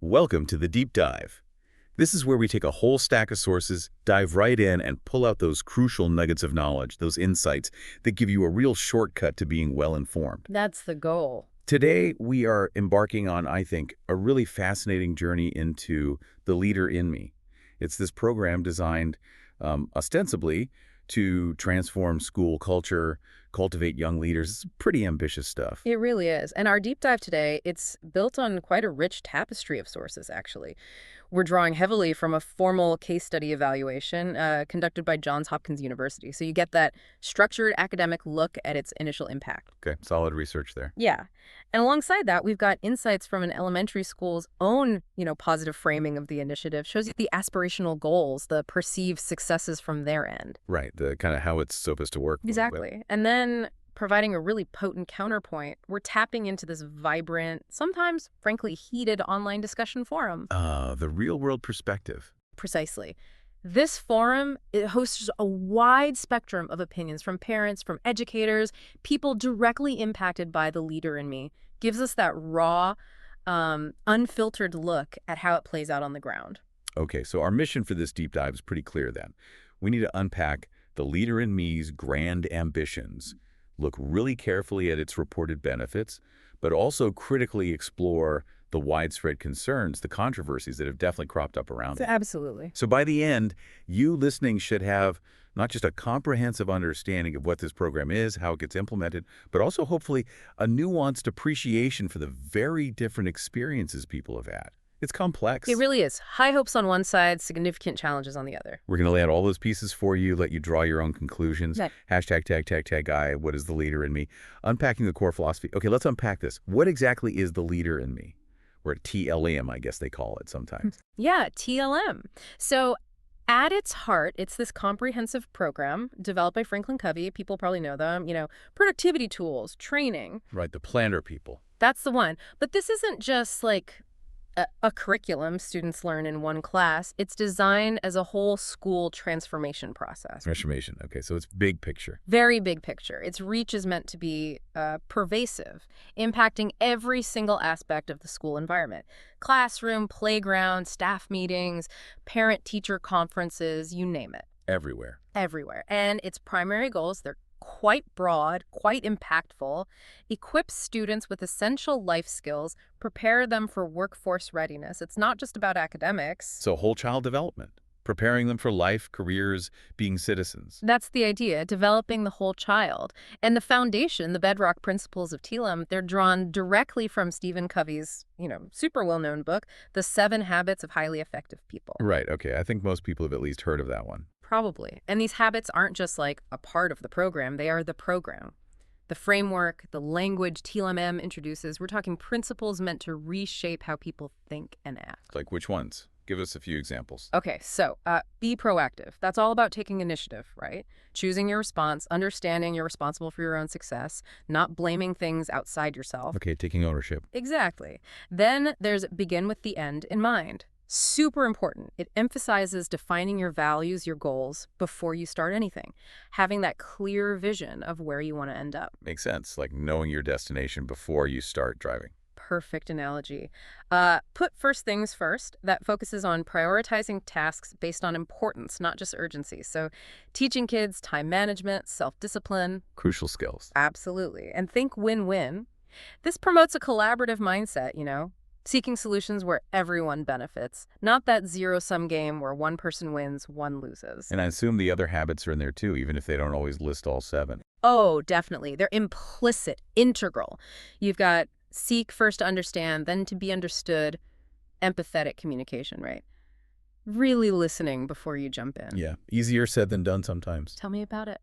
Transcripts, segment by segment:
Welcome to the Deep Dive. This is where we take a whole stack of sources, dive right in, and pull out those crucial nuggets of knowledge, those insights that give you a real shortcut to being well-informed. That's the goal. Today, we are embarking on, I think, a really fascinating journey into the leader in me. It's this program designed ostensibly to transform school culture, cultivate young leaders. It's pretty ambitious stuff. It really is. And our deep dive today, it's built on quite a rich tapestry of sources, actually. We're drawing heavily from a formal case study evaluation conducted by Johns Hopkins University. So you get that structured academic look at its initial impact. Okay, solid research there. Yeah. And alongside that, we've got insights from an elementary school's own, positive framing of the initiative. Shows you the aspirational goals, the perceived successes from their end. Right, the kind of how it's supposed to work. Exactly. And then providing a really potent counterpoint, we're tapping into this vibrant, sometimes, frankly, heated online discussion forum. The real-world perspective. Precisely. This forum, it hosts a wide spectrum of opinions from parents, from educators, people directly impacted by the leader in me. Gives us that raw, unfiltered look at how it plays out on the ground. Okay, so our mission for this deep dive is pretty clear then. We need to unpack the leader in me's grand ambitions, look really carefully at its reported benefits, but also critically explore the widespread concerns, the controversies that have definitely cropped up around it. Absolutely. So by the end, you listening should have not just a comprehensive understanding of what this program is, how it gets implemented, but also hopefully a nuanced appreciation for the very different experiences people have had. It's complex. It really is. High hopes on one side, significant challenges on the other. We're going to lay out all those pieces for you, let you draw your own conclusions. Right. Hashtag tag guy, what is the leader in me? Unpacking the core philosophy. Okay, let's unpack this. What exactly is the leader in me? Or TLIM, I guess they call it sometimes. Yeah, TLM. So at its heart, it's this comprehensive program developed by Franklin Covey. People probably know them, productivity tools, training. Right, the planner people. That's the one. But this isn't just like a curriculum students learn in one class. It's designed as a whole school transformation process. Transformation. Okay, so it's big picture. Very big picture. Its reach is meant to be pervasive, impacting every single aspect of the school environment. Classroom, playground, staff meetings, parent-teacher conferences, you name it. Everywhere. Everywhere. And its primary goals, they're quite broad, quite impactful, equip students with essential life skills, prepare them for workforce readiness. It's not just about academics. So whole child development, preparing them for life, careers, being citizens. That's the idea, developing the whole child. And the foundation, the bedrock principles of TLIM, they're drawn directly from Stephen Covey's, super well-known book, The 7 Habits of Highly Effective People. Right, okay. I think most people have at least heard of that one. Probably. And these habits aren't just like a part of the program, they are the program. The framework, the language TLIM introduces, we're talking principles meant to reshape how people think and act. Like which ones? Give us a few examples. Okay, so be proactive. That's all about taking initiative, right? Choosing your response, understanding you're responsible for your own success, not blaming things outside yourself. Okay, taking ownership. Exactly. Then there's begin with the end in mind. Super important. It emphasizes defining your values, your goals, before you start anything. Having that clear vision of where you want to end up. Makes sense, like knowing your destination before you start driving. Perfect analogy. Put first things first. That focuses on prioritizing tasks based on importance, not just urgency. So teaching kids time management, self-discipline. Crucial skills. Absolutely. And think win-win. This promotes a collaborative mindset, seeking solutions where everyone benefits, not that zero-sum game where one person wins, one loses. And I assume the other habits are in there too, even if they don't always list all 7. Oh, definitely. They're implicit, integral. You've got seek first to understand, then to be understood, empathetic communication, right? Really listening before you jump in. Yeah, easier said than done sometimes. Tell me about it.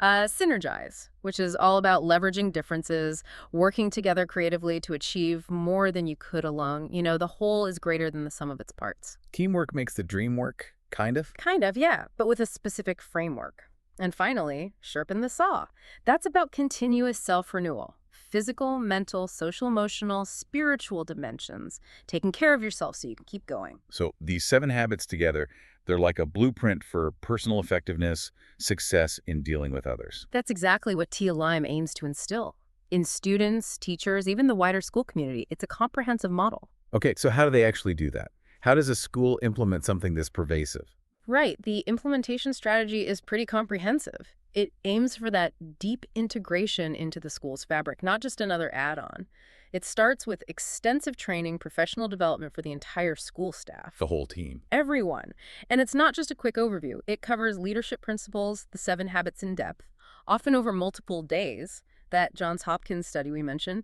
Synergize, which is all about leveraging differences, working together creatively to achieve more than you could alone. The whole is greater than the sum of its parts. Teamwork makes the dream work, kind of? Kind of, yeah, but with a specific framework. And finally, sharpen the saw. That's about continuous self-renewal. Physical, mental, social, emotional, spiritual dimensions. Taking care of yourself so you can keep going. So these 7 habits together, they're like a blueprint for personal effectiveness, success in dealing with others. That's exactly what TLIM aims to instill. In students, teachers, even the wider school community, it's a comprehensive model. Okay, so how do they actually do that? How does a school implement something this pervasive? Right. The implementation strategy is pretty comprehensive. It aims for that deep integration into the school's fabric, not just another add-on. It starts with extensive training, professional development for the entire school staff. The whole team. Everyone. And it's not just a quick overview. It covers leadership principles, the 7 habits in depth, often over multiple days. That Johns Hopkins study we mentioned.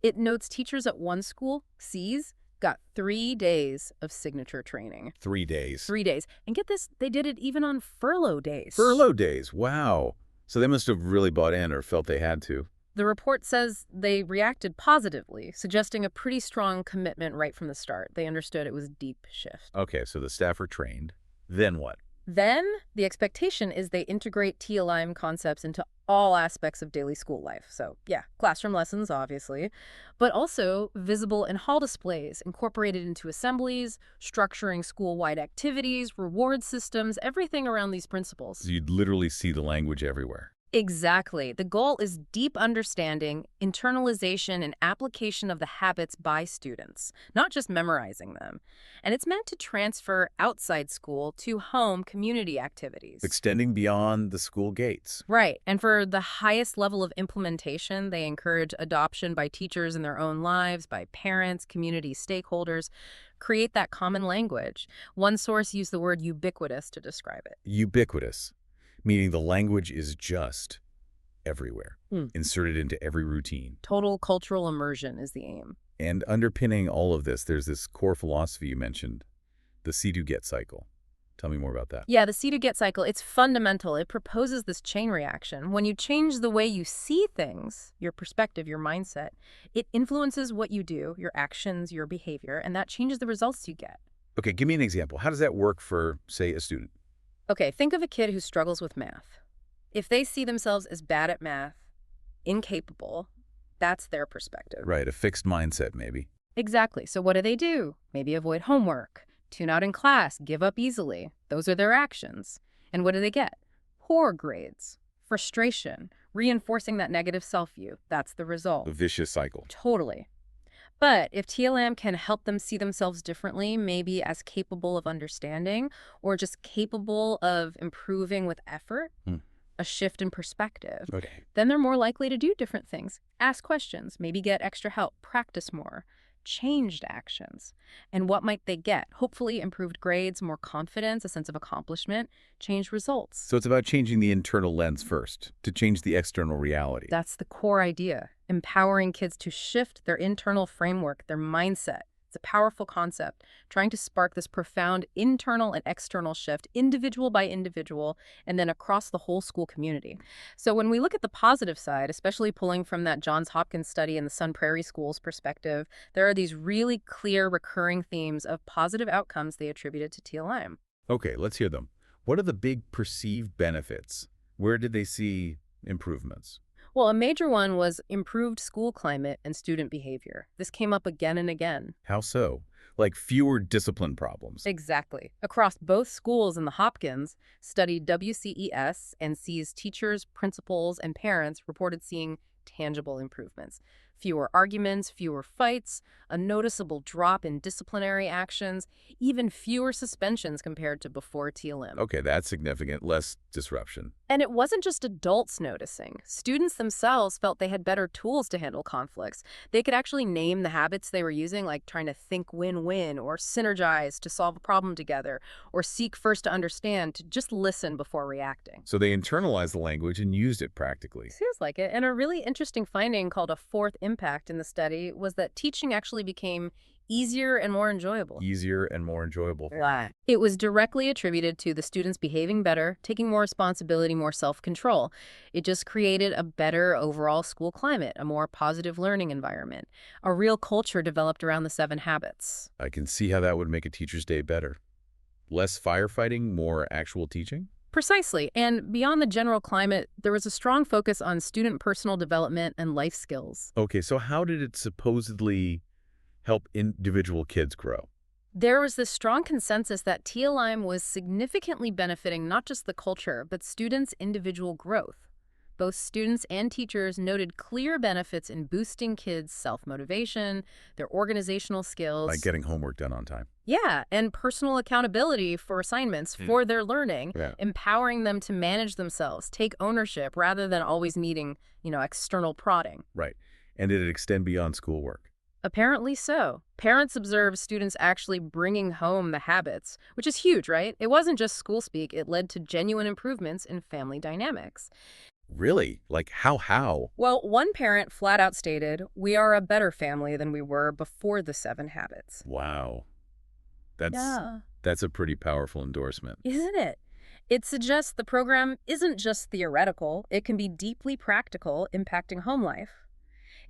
It notes teachers at one school, C's, got 3 days of signature training. 3 days. 3 days. And get this, they did it even on furlough days. Furlough days. Wow. So they must have really bought in or felt they had to. The report says they reacted positively, suggesting a pretty strong commitment right from the start. They understood it was a deep shift. Okay, so the staff are trained. Then what? Then, the expectation is they integrate TLIM concepts into all aspects of daily school life. So, yeah, classroom lessons, obviously, but also visible and hall displays, incorporated into assemblies, structuring school-wide activities, reward systems, everything around these principles. So you'd literally see the language everywhere. Exactly. The goal is deep understanding, internalization, and application of the habits by students, not just memorizing them. And it's meant to transfer outside school to home community activities. Extending beyond the school gates. Right. And for the highest level of implementation, they encourage adoption by teachers in their own lives, by parents, community stakeholders, create that common language. One source used the word ubiquitous to describe it. Ubiquitous, meaning the language is just everywhere, Hmm. inserted into every routine. Total cultural immersion is the aim. And underpinning all of this, there's this core philosophy you mentioned, the see-to-get cycle. Tell me more about that. Yeah, the see-to-get cycle, it's fundamental. It proposes this chain reaction. When you change the way you see things, your perspective, your mindset, it influences what you do, your actions, your behavior, and that changes the results you get. Okay, give me an example. How does that work for, say, a student? Okay, think of a kid who struggles with math. If they see themselves as bad at math, incapable, that's their perspective. Right, a fixed mindset, maybe. Exactly. So what do? Maybe avoid homework, tune out in class, give up easily. Those are their actions. And what do they get? Poor grades, frustration, reinforcing that negative self-view. That's the result. A vicious cycle. Totally. But if TLM can help them see themselves differently, maybe as capable of understanding or just capable of improving with effort, a shift in perspective, Okay. then they're more likely to do different things, ask questions, maybe get extra help, practice more, changed actions. And what might they get? Hopefully improved grades, more confidence, a sense of accomplishment, changed results. So it's about changing the internal lens first, to change the external reality. That's the core idea, empowering kids to shift their internal framework, their mindset. It's a powerful concept, trying to spark this profound internal and external shift, individual by individual, and then across the whole school community. So when we look at the positive side, especially pulling from that Johns Hopkins study and the Sun Prairie Schools perspective, there are these really clear recurring themes of positive outcomes they attributed to TLIM. Okay, let's hear them. What are the big perceived benefits? Where did they see improvements? Well, a major one was improved school climate and student behavior. This came up again and again. How so? Like fewer discipline problems. Exactly. Across both schools in the Hopkins, studied WCES and C's teachers, principals, and parents reported seeing tangible improvements. Fewer arguments, fewer fights, a noticeable drop in disciplinary actions, even fewer suspensions compared to before TLM. Okay, that's significant. Less disruption. And it wasn't just adults noticing. Students themselves felt they had better tools to handle conflicts. They could actually name the habits they were using, like trying to think win-win, or synergize to solve a problem together, or seek first to understand, to just listen before reacting. So they internalized the language and used it practically. Feels like it. And a really interesting finding called a fourth impact in the study was that teaching actually became easier and more enjoyable. Easier and more enjoyable. It was directly attributed to the students behaving better, taking more responsibility, more self-control. It just created a better overall school climate, a more positive learning environment. A real culture developed around the 7 habits. I can see how that would make a teacher's day better. Less firefighting, more actual teaching? Precisely. And beyond the general climate, there was a strong focus on student personal development and life skills. Okay, so how did it supposedly help individual kids grow? There was this strong consensus that TLIM was significantly benefiting not just the culture, but students' individual growth. Both students and teachers noted clear benefits in boosting kids' self-motivation, their organizational Like skills, getting homework done on time. yeah, and personal accountability for assignments for their learning, Yeah. empowering them to manage themselves, take ownership rather than always needing, external prodding. Right. And did it extend beyond schoolwork? Apparently so. Parents observed students actually bringing home the habits, which is huge, right? It wasn't just school speak, it led to genuine improvements in family dynamics. Really? Like how? Well, one parent flat out stated, "We are a better family than we were before the 7 habits." Wow. That's Yeah. that's a pretty powerful endorsement. Isn't it? It suggests the program isn't just theoretical, it can be deeply practical, impacting home life.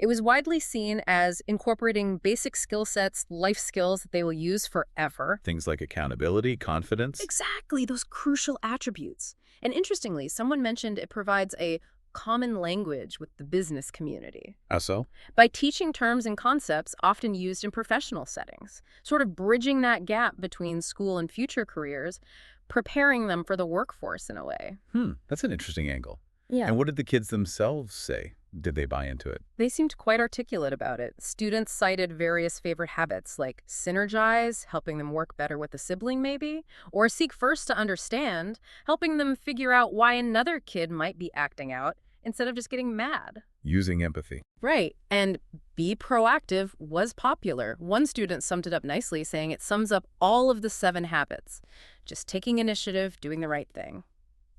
It was widely seen as incorporating basic skill sets, life skills that they will use forever. Things like accountability, confidence. Exactly, those crucial attributes. And interestingly, someone mentioned it provides a common language with the business community How so? by teaching terms and concepts often used in professional settings, sort of bridging that gap between school and future careers, preparing them for the workforce in a way. That's an interesting angle. Yeah. And what did the kids themselves say? Did they buy into it? They seemed quite articulate about it. Students cited various favorite habits like synergize, helping them work better with a sibling maybe, or seek first to understand, helping them figure out why another kid might be acting out instead of just getting mad. Using empathy. Right. And be proactive was popular. One student summed it up nicely, saying it sums up all of the 7 habits. Just taking initiative, doing the right thing.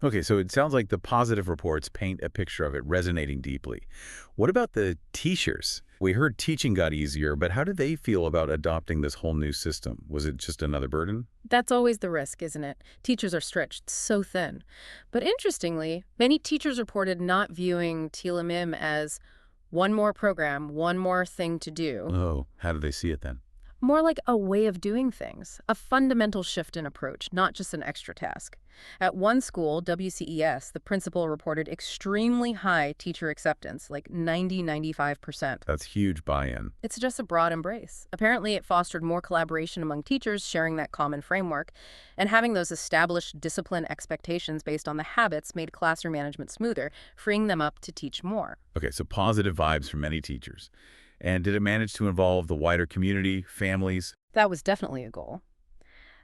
Okay, so it sounds like the positive reports paint a picture of it resonating deeply. What about the teachers? We heard teaching got easier, but how did they feel about adopting this whole new system? Was it just another burden? That's always the risk, isn't it? Teachers are stretched so thin. But interestingly, many teachers reported not viewing TLIM as one more program, one more thing to do. Oh, how do they see it then? More like a way of doing things, a fundamental shift in approach, not just an extra task. At one school, WCES, the principal reported extremely high teacher acceptance, like 90–95%. That's huge buy-in. It's just a broad embrace. Apparently, it fostered more collaboration among teachers sharing that common framework, and having those established discipline expectations based on the habits made classroom management smoother, freeing them up to teach more. Okay, so positive vibes from many teachers. And did it manage to involve the wider community, families? That was definitely a goal.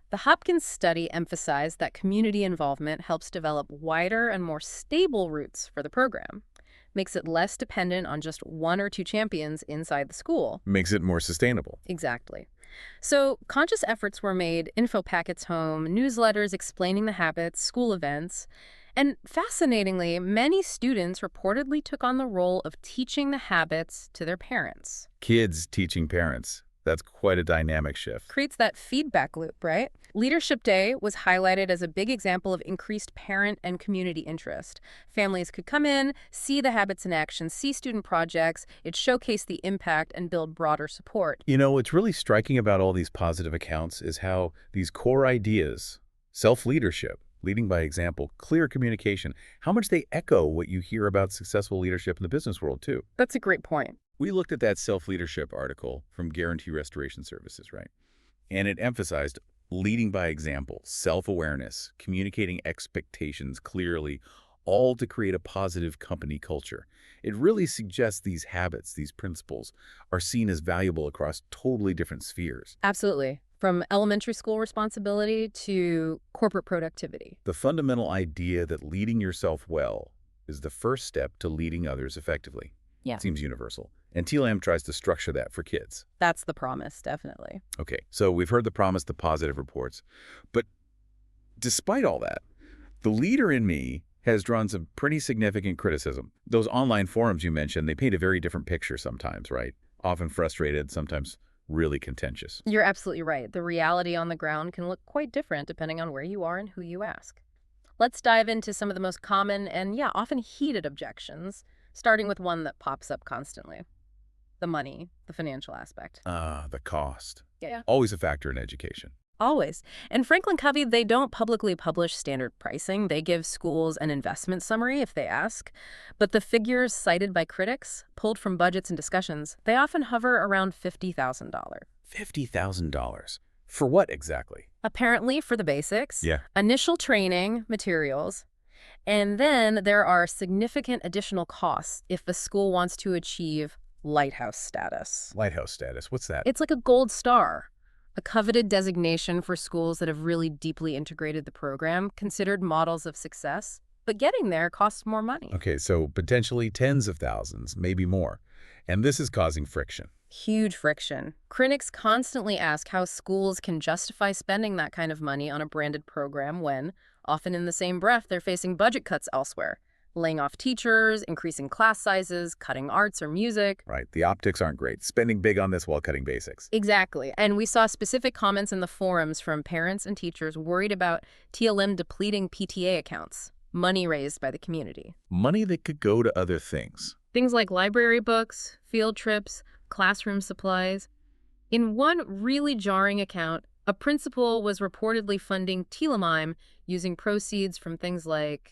The Hopkins study emphasized that community involvement helps develop wider and more stable roots for the program, makes it less dependent on just 1 or 2 champions inside the school. Makes it more sustainable. Exactly. So conscious efforts were made, info packets home, newsletters explaining the habits, school events, and fascinatingly, many students reportedly took on the role of teaching the habits to their parents. Kids teaching parents. That's quite a dynamic shift. Creates that feedback loop, right? Leadership Day was highlighted as a big example of increased parent and community interest. Families could come in, see the habits in action, see student projects. It showcased the impact and build broader support. You know, what's really striking about all these positive accounts is how these core ideas, self-leadership, leading by example, clear communication, how much they echo what you hear about successful leadership in the business world, too. That's a great point. We looked at that self-leadership article from Guarantee Restoration Services, right? And it emphasized leading by example, self-awareness, communicating expectations clearly, all to create a positive company culture. It really suggests these habits, these principles, are seen as valuable across totally different spheres. Absolutely. From elementary school responsibility to corporate productivity. The fundamental idea that leading yourself well is the first step to leading others effectively. Yeah. Seems universal. And TLIM tries to structure that for kids. That's the promise, definitely. Okay, so we've heard the promise, the positive reports. But despite all that, the leader in me has drawn some pretty significant criticism. Those online forums you mentioned, they paint a very different picture sometimes, right? Often frustrated, sometimes really contentious. You're absolutely right. The reality on the ground can look quite different depending on where you are and who you ask. Let's dive into some of the most common and, often heated objections, starting with one that pops up constantly. The money, the financial aspect. The cost. Yeah. Always a factor in education. Always. And Franklin Covey, they don't publicly publish standard pricing. They give schools an investment summary if they ask. But the figures cited by critics, pulled from budgets and discussions, they often hover around $50,000. $50,000. For what exactly? Apparently for the basics, Yeah. initial training, materials, And then there are significant additional costs if the school wants to achieve lighthouse status. Lighthouse status, what's that? It's like a gold star, a coveted designation for schools that have really deeply integrated the program, considered models of success. But getting there costs more money. Okay, so potentially tens of thousands, maybe more. And this is causing friction. Huge friction. Critics constantly ask how schools can justify spending that kind of money on a branded program when, often in the same breath, they're facing budget cuts elsewhere. Laying off teachers, increasing class sizes, cutting arts or music. Right, the optics aren't great. Spending big on this while cutting basics. Exactly. And we saw specific comments in the forums from parents and teachers worried about TLIM depleting PTA accounts, money raised by the community. Money that could go to other things. Things like library books, field trips, classroom supplies. In one really jarring account, a principal was reportedly funding TLIM using proceeds from things like,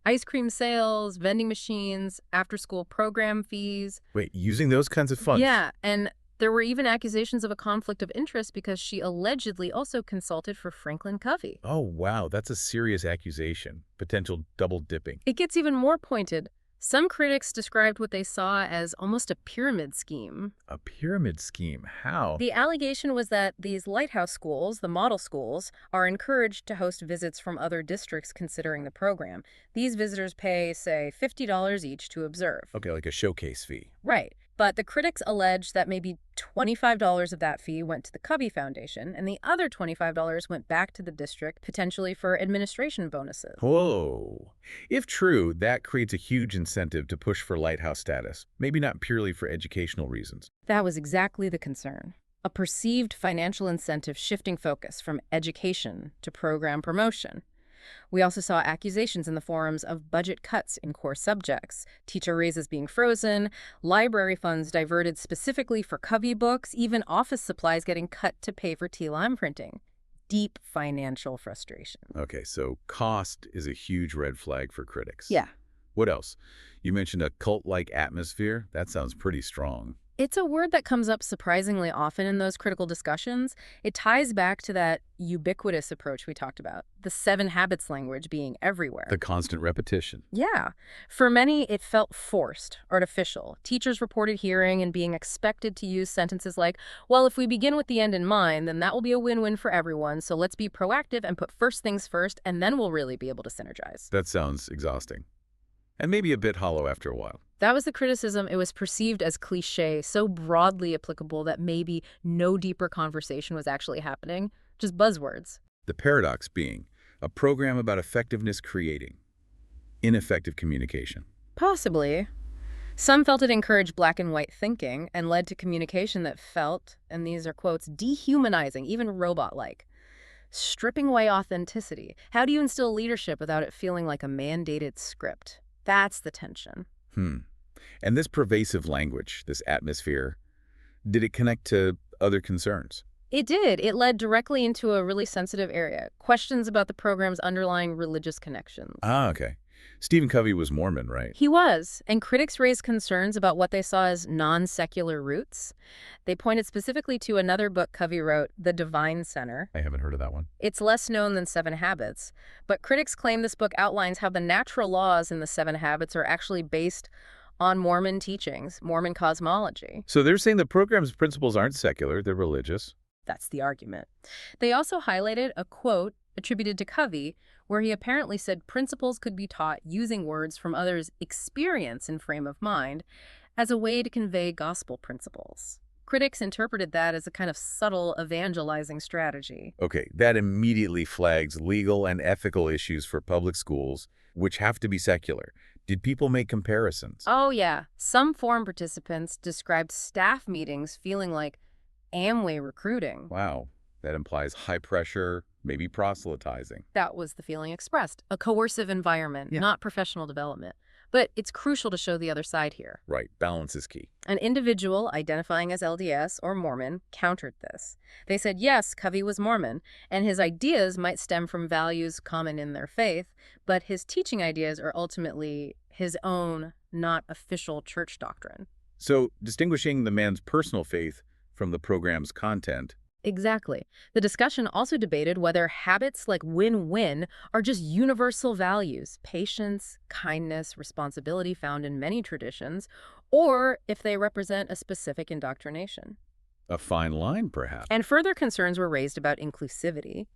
ice cream sales, vending machines, after-school program fees. Wait, using those kinds of funds? Yeah, and there were even accusations of a conflict of interest because she allegedly also consulted for Franklin Covey. Oh, wow, that's a serious accusation. Potential double dipping. It gets even more pointed. Some critics described what they saw as almost a pyramid scheme. A pyramid scheme? How? The allegation was that these lighthouse schools, the model schools, are encouraged to host visits from other districts considering the program. These visitors pay, say, $50 each to observe. Okay, like a showcase fee. Right. But the critics allege that maybe $25 of that fee went to the Covey Foundation, and the other $25 went back to the district, potentially for administration bonuses. Whoa. If true, that creates a huge incentive to push for lighthouse status, maybe not purely for educational reasons. That was exactly the concern. A perceived financial incentive shifting focus from education to program promotion. We also saw accusations in the forums of budget cuts in core subjects, teacher raises being frozen, library funds diverted specifically for Covey books, even office supplies getting cut to pay for TLIM printing. Deep financial frustration. Okay, so cost is a huge red flag for critics. Yeah. What else? You mentioned a cult-like atmosphere. That sounds pretty strong. It's a word that comes up surprisingly often in those critical discussions. It ties back to that ubiquitous approach we talked about, the 7 habits language being everywhere. The constant repetition. Yeah. For many, it felt forced, artificial. Teachers reported hearing and being expected to use sentences like, well, if we begin with the end in mind, then that will be a win-win for everyone, so let's be proactive and put first things first, and then we'll really be able to synergize. That sounds exhausting. And maybe a bit hollow after a while. That was the criticism. It was perceived as cliché, so broadly applicable that maybe no deeper conversation was actually happening, just buzzwords. The paradox being a program about effectiveness creating ineffective communication. Possibly. Some felt it encouraged black and white thinking and led to communication that felt, and these are quotes, dehumanizing, even robot-like. Stripping away authenticity. How do you instill leadership without it feeling like a mandated script? That's the tension. And this pervasive language, this atmosphere, did it connect to other concerns? It did. It led directly into a really sensitive area. Questions about the program's underlying religious connections. Ah, okay. Stephen Covey was Mormon, right? He was, and critics raised concerns about what they saw as non-secular roots. They pointed specifically to another book Covey wrote, The Divine Center. I haven't heard of that one. It's less known than 7 Habits, but critics claim this book outlines how the natural laws in the 7 Habits are actually based on Mormon teachings, Mormon cosmology. So they're saying the program's principles aren't secular, they're religious. That's the argument. They also highlighted a quote attributed to Covey, where he apparently said principles could be taught using words from others' experience and frame of mind as a way to convey gospel principles. Critics interpreted that as a kind of subtle evangelizing strategy. Okay, that immediately flags legal and ethical issues for public schools, which have to be secular. Did people make comparisons? Oh, yeah. Some forum participants described staff meetings feeling like Amway recruiting. Wow, that implies high pressure, maybe proselytizing. That was the feeling expressed. A coercive environment, not professional development. But it's crucial to show the other side here. Right, balance is key. An individual identifying as LDS or Mormon countered this. They said, yes, Covey was Mormon, and his ideas might stem from values common in their faith, but his teaching ideas are ultimately his own, not official church doctrine. So distinguishing the man's personal faith from the program's content. Exactly. The discussion also debated whether habits like win-win are just universal values, patience, kindness, responsibility found in many traditions, or if they represent a specific indoctrination. A fine line, perhaps. And further concerns were raised about inclusivity.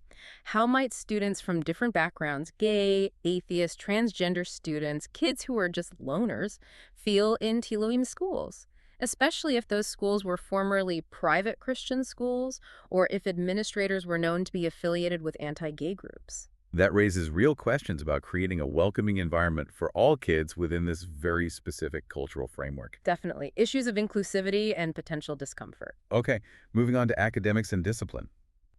How might students from different backgrounds, gay, atheist, transgender students, kids who are just loners, feel in TLIM schools? Especially if those schools were formerly private Christian schools or if administrators were known to be affiliated with anti-gay groups. That raises real questions about creating a welcoming environment for all kids within this very specific cultural framework. Definitely. Issues of inclusivity and potential discomfort. Okay, moving on to academics and discipline.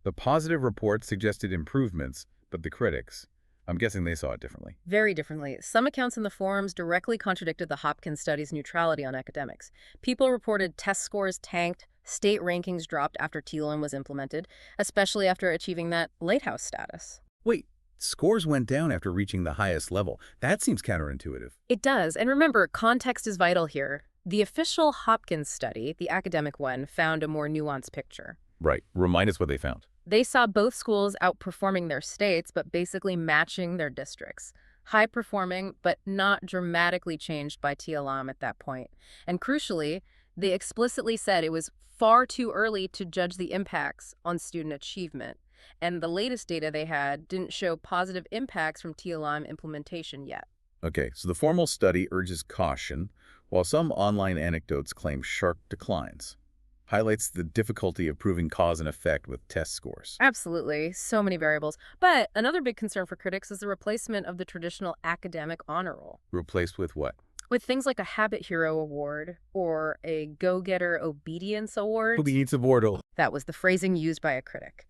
The positive reports suggested improvements, but the critics, I'm guessing they saw it differently. Very differently. Some accounts in the forums directly contradicted the Hopkins study's neutrality on academics. People reported test scores tanked, state rankings dropped after TLIM was implemented, especially after achieving that lighthouse status. Wait, scores went down after reaching the highest level. That seems counterintuitive. It does. And remember, context is vital here. The official Hopkins study, the academic one, found a more nuanced picture. Right. Remind us what they found. They saw both schools outperforming their states, but basically matching their districts. High performing, but not dramatically changed by TLIM at that point. And crucially, they explicitly said it was far too early to judge the impacts on student achievement. And the latest data they had didn't show positive impacts from TLIM implementation yet. Okay, so the formal study urges caution, while some online anecdotes claim sharp declines. Highlights the difficulty of proving cause and effect with test scores. Absolutely. So many variables. But another big concern for critics is the replacement of the traditional academic honor roll Replaced with what? with things like a Habit Hero Award or a Go-Getter Obedience Award. Obedience award. That was the phrasing used by a critic.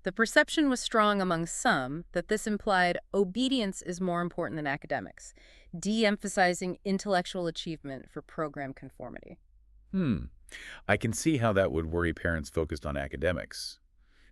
The perception was strong among some that this implied obedience is more important than academics, de-emphasizing intellectual achievement for program conformity. I can see how that would worry parents focused on academics.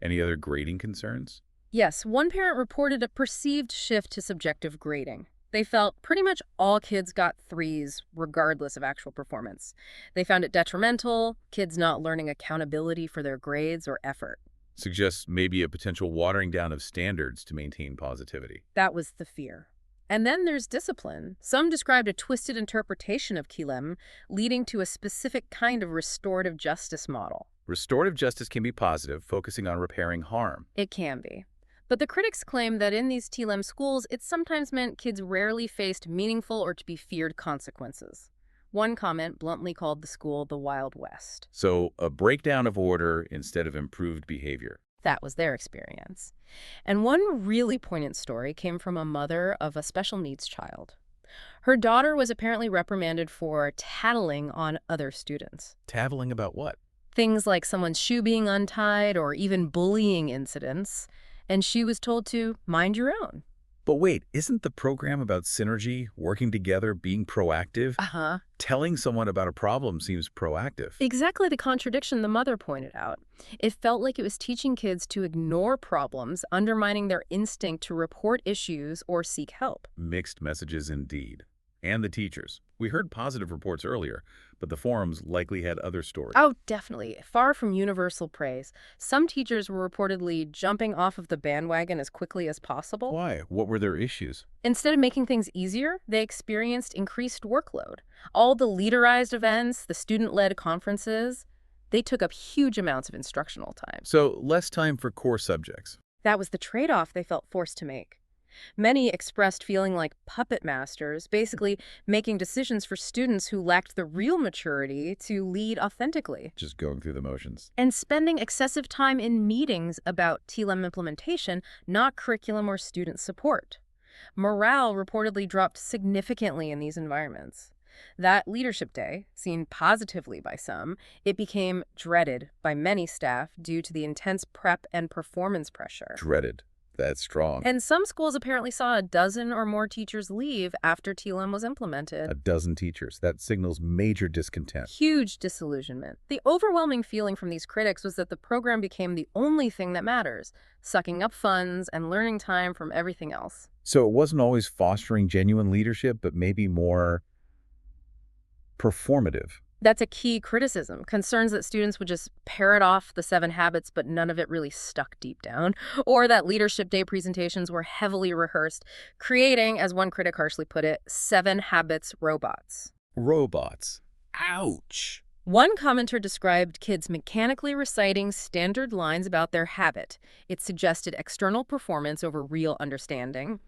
Any other grading concerns? Yes, one parent reported a perceived shift to subjective grading. They felt pretty much all kids got threes, regardless of actual performance. They found it detrimental, kids not learning accountability for their grades or effort. Suggests maybe a potential watering down of standards to maintain positivity. That was the fear. And then there's discipline. Some described a twisted interpretation of TLIM, leading to a specific kind of restorative justice model. Restorative justice can be positive, focusing on repairing harm. It can be. But the critics claim that in these TLIM schools, it sometimes meant kids rarely faced meaningful or to be feared consequences. One comment bluntly called the school the Wild West. So, a breakdown of order instead of improved behavior. That was their experience. And one really poignant story came from a mother of a special needs child. Her daughter was apparently reprimanded for tattling on other students. Tattling about what? Things like someone's shoe being untied or even bullying incidents. And she was told to mind your own. But wait, isn't the program about synergy, working together, being proactive? Uh-huh. Telling someone about a problem seems proactive. Exactly the contradiction the mother pointed out. It felt like it was teaching kids to ignore problems, undermining their instinct to report issues or seek help. Mixed messages indeed. And the teachers. We heard positive reports earlier, but the forums likely had other stories. Oh, definitely. Far from universal praise. Some teachers were reportedly jumping off of the bandwagon as quickly as possible. Why? What were their issues? Instead of making things easier, they experienced increased workload. All the leaderized events, the student-led conferences, they took up huge amounts of instructional time. So, less time for core subjects. That was the trade-off they felt forced to make. Many expressed feeling like puppet masters, basically making decisions for students who lacked the real maturity to lead authentically. Just going through the motions. And spending excessive time in meetings about TLIM implementation, not curriculum or student support. Morale reportedly dropped significantly in these environments. That leadership day, seen positively by some, it became dreaded by many staff due to the intense prep and performance pressure. Dreaded. That's strong. And some schools apparently saw a dozen or more teachers leave after TLIM was implemented. A dozen teachers. That signals major discontent. Huge disillusionment. The overwhelming feeling from these critics was that the program became the only thing that matters, sucking up funds and learning time from everything else. So it wasn't always fostering genuine leadership, but maybe more performative. That's a key criticism. Concerns that students would just parrot off the 7 habits, but none of it really stuck deep down, or that leadership day presentations were heavily rehearsed, creating, as one critic harshly put it, 7 habits robots. Robots. Ouch. One commenter described kids mechanically reciting standard lines about their habit. It suggested external performance over real understanding.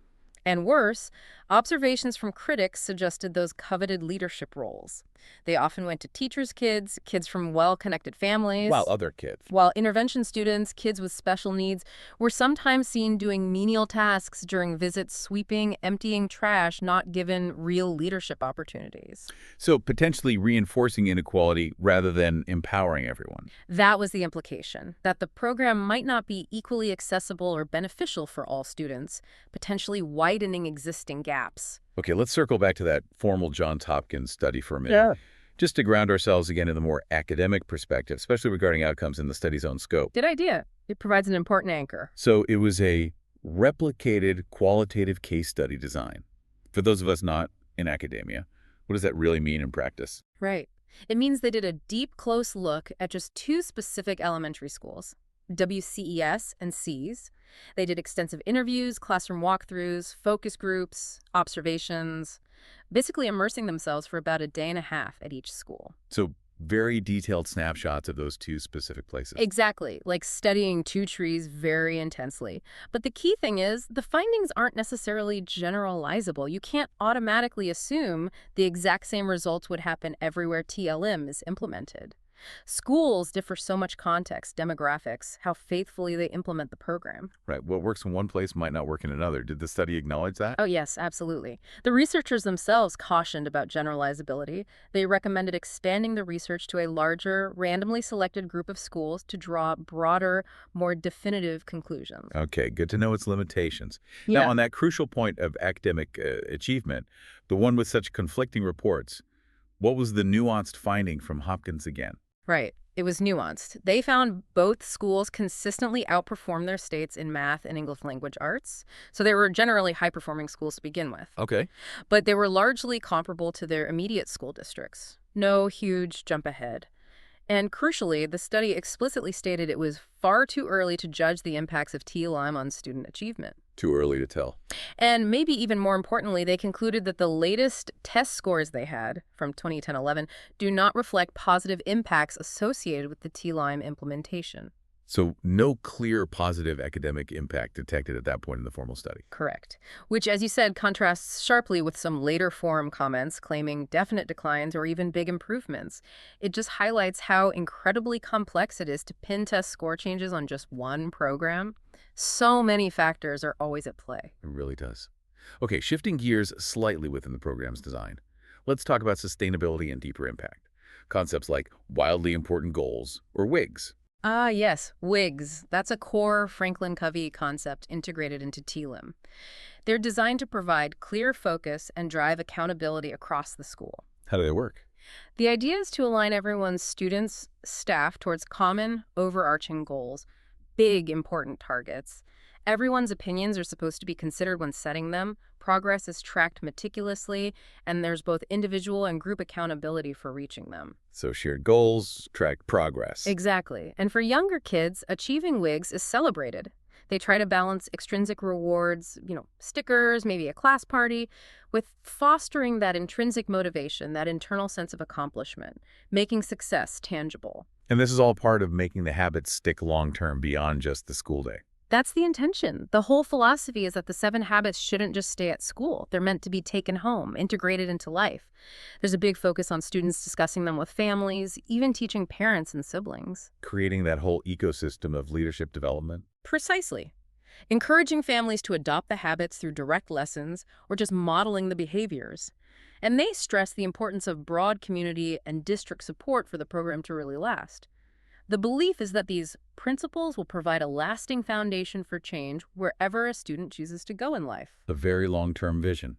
And worse, observations from critics suggested those coveted leadership roles. They often went to teachers' kids, kids from well-connected While families, other kids. while intervention students, kids with special needs, were sometimes seen doing menial tasks during visits, sweeping, emptying trash, not given real leadership opportunities. So potentially reinforcing inequality rather than empowering everyone. That was the implication, that the program might not be equally accessible or beneficial for all students, potentially widening existing gaps. Okay, let's circle back to that formal Johns Hopkins study for a minute. Just to ground ourselves again in the more academic perspective, especially regarding outcomes in the study's own scope. Good idea. It provides an important anchor. So it was a replicated qualitative case study design. For those of us not in academia, what does that really mean in practice? Right. It means they did a deep, close look at just 2 specific elementary schools, WCES and Cs. They did extensive interviews, classroom walkthroughs, focus groups, observations, basically immersing themselves for about a day and a half at each school. So very detailed snapshots of those 2 specific places. Exactly, like studying 2 trees very intensely. But the key thing is, the findings aren't necessarily generalizable. You can't automatically assume the exact same results would happen everywhere TLIM is implemented. Schools differ so much context, demographics, how faithfully they implement the program. Right. What works in one place might not work in another. Did the study acknowledge that? Oh, yes, absolutely. The researchers themselves cautioned about generalizability. They recommended expanding the research to a larger, randomly selected group of schools to draw broader, more definitive conclusions. Okay, good to know its limitations. Yeah. Now, on that crucial point of academic achievement, the one with such conflicting reports, what was the nuanced finding from Hopkins again? Right. It was nuanced. They found both schools consistently outperformed their states in math and English language arts, so they were generally high-performing schools to begin with. Okay. But they were largely comparable to their immediate school districts. No huge jump ahead. And crucially, the study explicitly stated it was far too early to judge the impacts of TLIM on student achievement. Too early to tell. And maybe even more importantly, they concluded that the latest test scores they had from 2010-11 do not reflect positive impacts associated with the TLIM implementation. So no clear positive academic impact detected at that point in the formal study. Correct. Which, as you said, contrasts sharply with some later forum comments claiming definite declines or even big improvements. It just highlights how incredibly complex it is to pin test score changes on just one program. So many factors are always at play. It really does. Okay, shifting gears slightly within the program's design. Let's talk about sustainability and deeper impact. Concepts like wildly important goals, or WIGs. Ah, yes, WIGs. That's a core Franklin Covey concept integrated into TLIM. They're designed to provide clear focus and drive accountability across the school. How do they work? The idea is to align everyone's students, staff towards common, overarching goals, big, important targets. Everyone's opinions are supposed to be considered when setting them. Progress is tracked meticulously, and there's both individual and group accountability for reaching them. So shared goals, track progress. Exactly. And for younger kids, achieving WIGs is celebrated. They try to balance extrinsic rewards, stickers, maybe a class party, with fostering that intrinsic motivation, that internal sense of accomplishment, making success tangible. And this is all part of making the habits stick long-term beyond just the school day. That's the intention. The whole philosophy is that the 7 habits shouldn't just stay at school. They're meant to be taken home, integrated into life. There's a big focus on students discussing them with families, even teaching parents and siblings. Creating that whole ecosystem of leadership development. Precisely. Encouraging families to adopt the habits through direct lessons or just modeling the behaviors. And they stress the importance of broad community and district support for the program to really last. The belief is that these principles will provide a lasting foundation for change wherever a student chooses to go in life. A very long-term vision,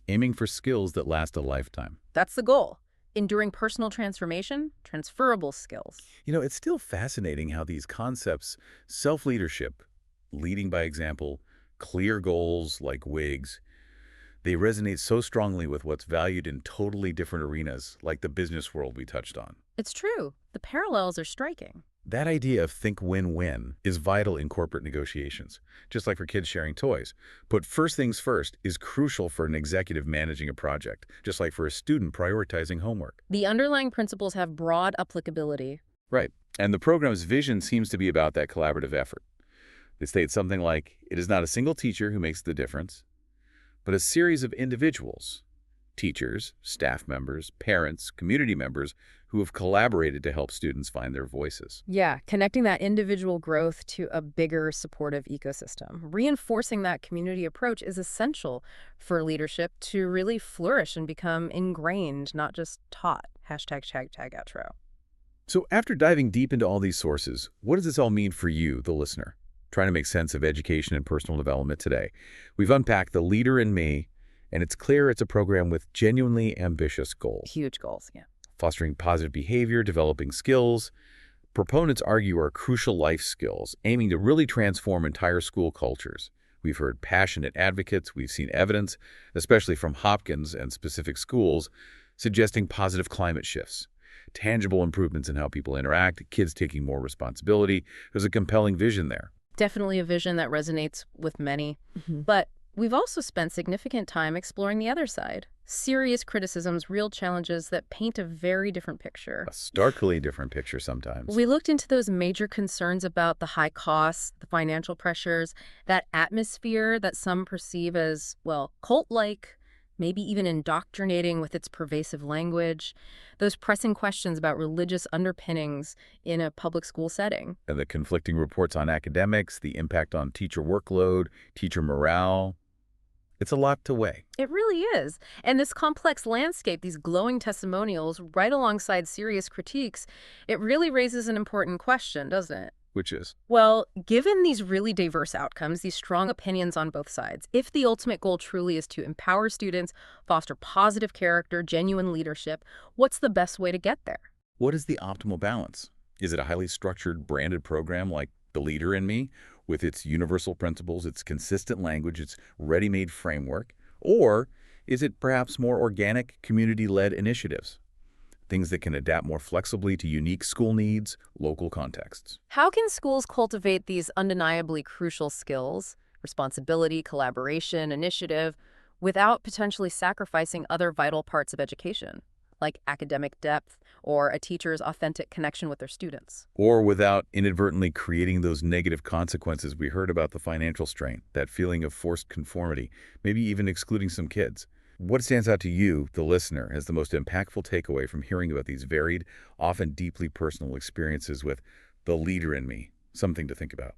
aiming for skills that last a lifetime. That's the goal. Enduring personal transformation, transferable skills. It's still fascinating how these concepts, self-leadership, leading by example, clear goals like WIGs, They resonate so strongly with what's valued in totally different arenas, like the business world we touched on. It's true. The parallels are striking. That idea of think win-win is vital in corporate negotiations, just like for kids sharing toys. Put first things first is crucial for an executive managing a project, just like for a student prioritizing homework. The underlying principles have broad applicability. Right. And the program's vision seems to be about that collaborative effort. They state something like, it is not a single teacher who makes the difference, but a series of individuals, teachers, staff members, parents, community members, who have collaborated to help students find their voices. Yeah, connecting that individual growth to a bigger supportive ecosystem. Reinforcing that community approach is essential for leadership to really flourish and become ingrained, not just taught. Hashtag outro. So after diving deep into all these sources, what does this all mean for you, the listener, trying to make sense of education and personal development today? We've unpacked The Leader in Me, and it's clear it's a program with genuinely ambitious goals. Huge goals, yeah. Fostering positive behavior, developing skills. Proponents argue are crucial life skills, aiming to really transform entire school cultures. We've heard passionate advocates, we've seen evidence, especially from Hopkins and specific schools, suggesting positive climate shifts, tangible improvements in how people interact, kids taking more responsibility. There's a compelling vision there. Definitely a vision that resonates with many. But we've also spent significant time exploring the other side. Serious criticisms, real challenges that paint a very different picture. A starkly different picture sometimes. We looked into those major concerns about the high costs, the financial pressures, that atmosphere that some perceive as, well, cult-like, maybe even indoctrinating with its pervasive language, those pressing questions about religious underpinnings in a public school setting. And the conflicting reports on academics, the impact on teacher workload, teacher morale. It's a lot to weigh. It really is. And this complex landscape, these glowing testimonials, right alongside serious critiques, it really raises an important question, doesn't it? Which is? Well, given these really diverse outcomes, these strong opinions on both sides, if the ultimate goal truly is to empower students, foster positive character, genuine leadership, what's the best way to get there? What is the optimal balance? Is it a highly structured, branded program like The Leader in Me, with its universal principles, its consistent language, its ready-made framework? Or is it perhaps more organic, community-led initiatives? Things that can adapt more flexibly to unique school needs, local contexts. How can schools cultivate these undeniably crucial skills, responsibility, collaboration, initiative, without potentially sacrificing other vital parts of education, like academic depth or a teacher's authentic connection with their students? Or without inadvertently creating those negative consequences we heard about, the financial strain, that feeling of forced conformity, maybe even excluding some kids. What stands out to you, the listener, as the most impactful takeaway from hearing about these varied, often deeply personal experiences with The Leader in Me? Something to think about.